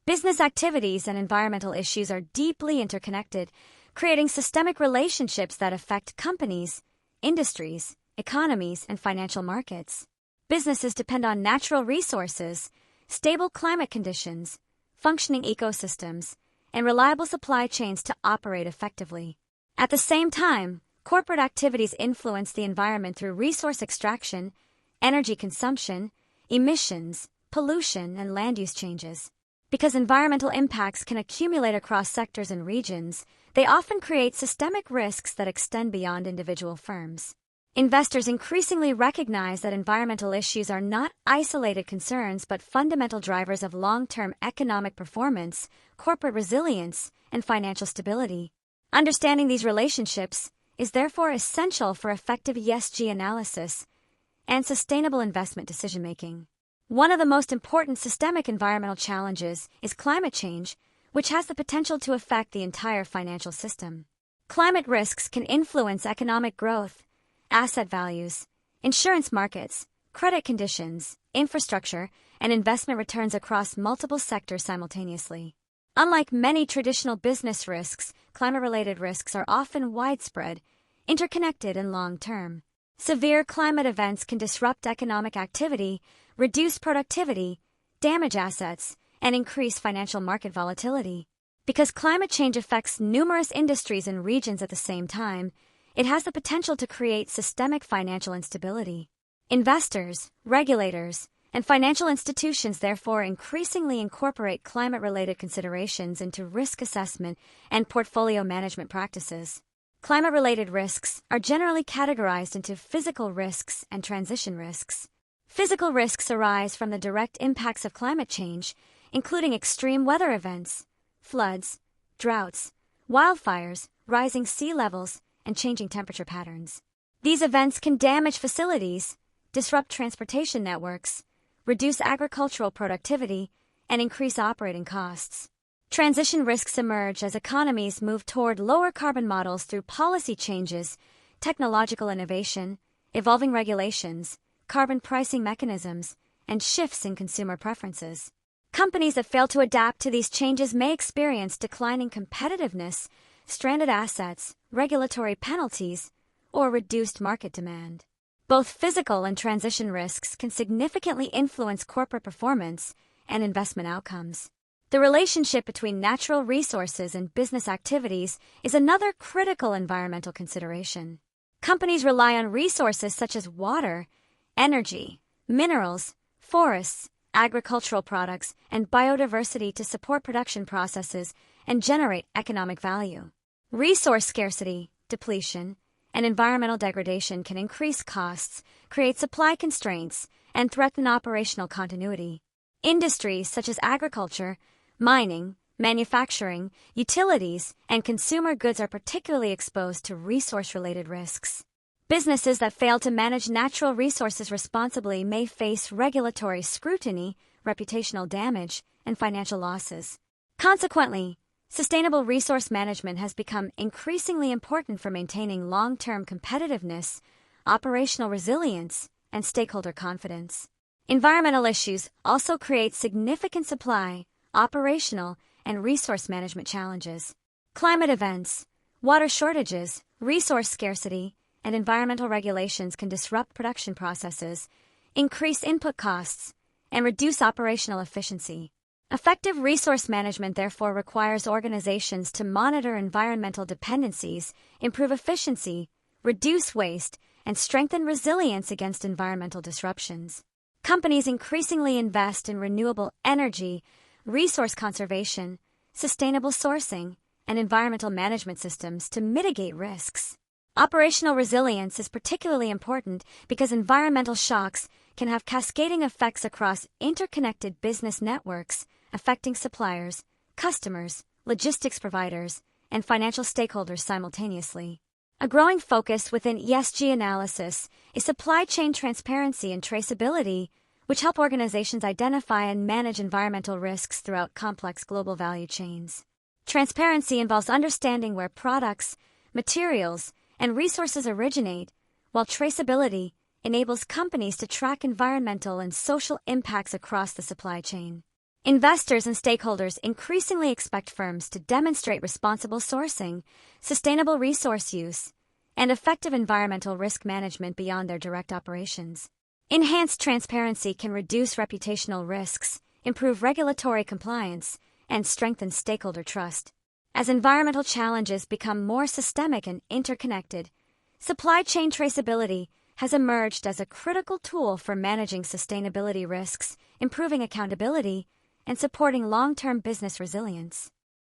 Business activities and environmental issues are deeply interconnected, creating systemic relationships that affect companies, industries, economies, and financial markets. Businesses depend on natural resources, stable climate conditions, functioning ecosystems, and reliable supply chains to operate effectively. At the same time, corporate activities influence the environment through resource extraction, energy consumption, emissions, pollution, and land use changes. Because environmental impacts can accumulate across sectors and regions, they often create systemic risks that extend beyond individual firms. Investors increasingly recognize that environmental issues are not isolated concerns but fundamental drivers of long-term economic performance, corporate resilience, and financial stability. Understanding these relationships is therefore essential for effective ESG analysis and sustainable investment decision-making. One of the most important systemic environmental challenges is climate change, which has the potential to affect the entire financial system. Climate risks can influence economic growth, asset values, insurance markets, credit conditions, infrastructure, and investment returns across multiple sectors simultaneously. Unlike many traditional business risks, climate-related risks are often widespread, interconnected, and long-term. Severe climate events can disrupt economic activity, reduce productivity, damage assets, and increase financial market volatility. Because climate change affects numerous industries and regions at the same time, it has the potential to create systemic financial instability. Investors, regulators, and financial institutions therefore increasingly incorporate climate-related considerations into risk assessment and portfolio management practices. Climate-related risks are generally categorized into physical risks and transition risks. Physical risks arise from the direct impacts of climate change, including extreme weather events, floods, droughts, wildfires, rising sea levels, and changing temperature patterns. These events can damage facilities, disrupt transportation networks, reduce agricultural productivity, and increase operating costs. Transition risks emerge as economies move toward lower carbon models through policy changes, technological innovation, evolving regulations, carbon pricing mechanisms, and shifts in consumer preferences. Companies that fail to adapt to these changes may experience declining competitiveness, stranded assets, regulatory penalties, or reduced market demand. Both physical and transition risks can significantly influence corporate performance and investment outcomes. The relationship between natural resources and business activities is another critical environmental consideration. Companies rely on resources such as water, energy, minerals, forests, agricultural products, and biodiversity to support production processes and generate economic value. Resource scarcity, depletion, and environmental degradation can increase costs, create supply constraints, and threaten operational continuity. Industries such as agriculture, mining, manufacturing, utilities, and consumer goods are particularly exposed to resource-related risks. Businesses that fail to manage natural resources responsibly may face regulatory scrutiny, reputational damage, and financial losses. Consequently, sustainable resource management has become increasingly important for maintaining long-term competitiveness, operational resilience, and stakeholder confidence. Environmental issues also create significant supply, operational, and resource management challenges. Climate events, water shortages, resource scarcity, and environmental regulations can disrupt production processes, increase input costs, and reduce operational efficiency. Effective resource management therefore requires organizations to monitor environmental dependencies, improve efficiency, reduce waste, and strengthen resilience against environmental disruptions. Companies increasingly invest in renewable energy, resource conservation, sustainable sourcing, and environmental management systems to mitigate risks. Operational resilience is particularly important because environmental shocks can have cascading effects across interconnected business networks, affecting suppliers, customers, logistics providers, and financial stakeholders simultaneously. A growing focus within ESG analysis is supply chain transparency and traceability, which help organizations identify and manage environmental risks throughout complex global value chains. Transparency involves understanding where products, materials, and resources originate, while traceability enables companies to track environmental and social impacts across the supply chain. Investors and stakeholders increasingly expect firms to demonstrate responsible sourcing, sustainable resource use, and effective environmental risk management beyond their direct operations. Enhanced transparency can reduce reputational risks, improve regulatory compliance, and strengthen stakeholder trust. As environmental challenges become more systemic and interconnected, supply chain traceability has emerged as a critical tool for managing sustainability risks, improving accountability, and supporting long-term business resilience.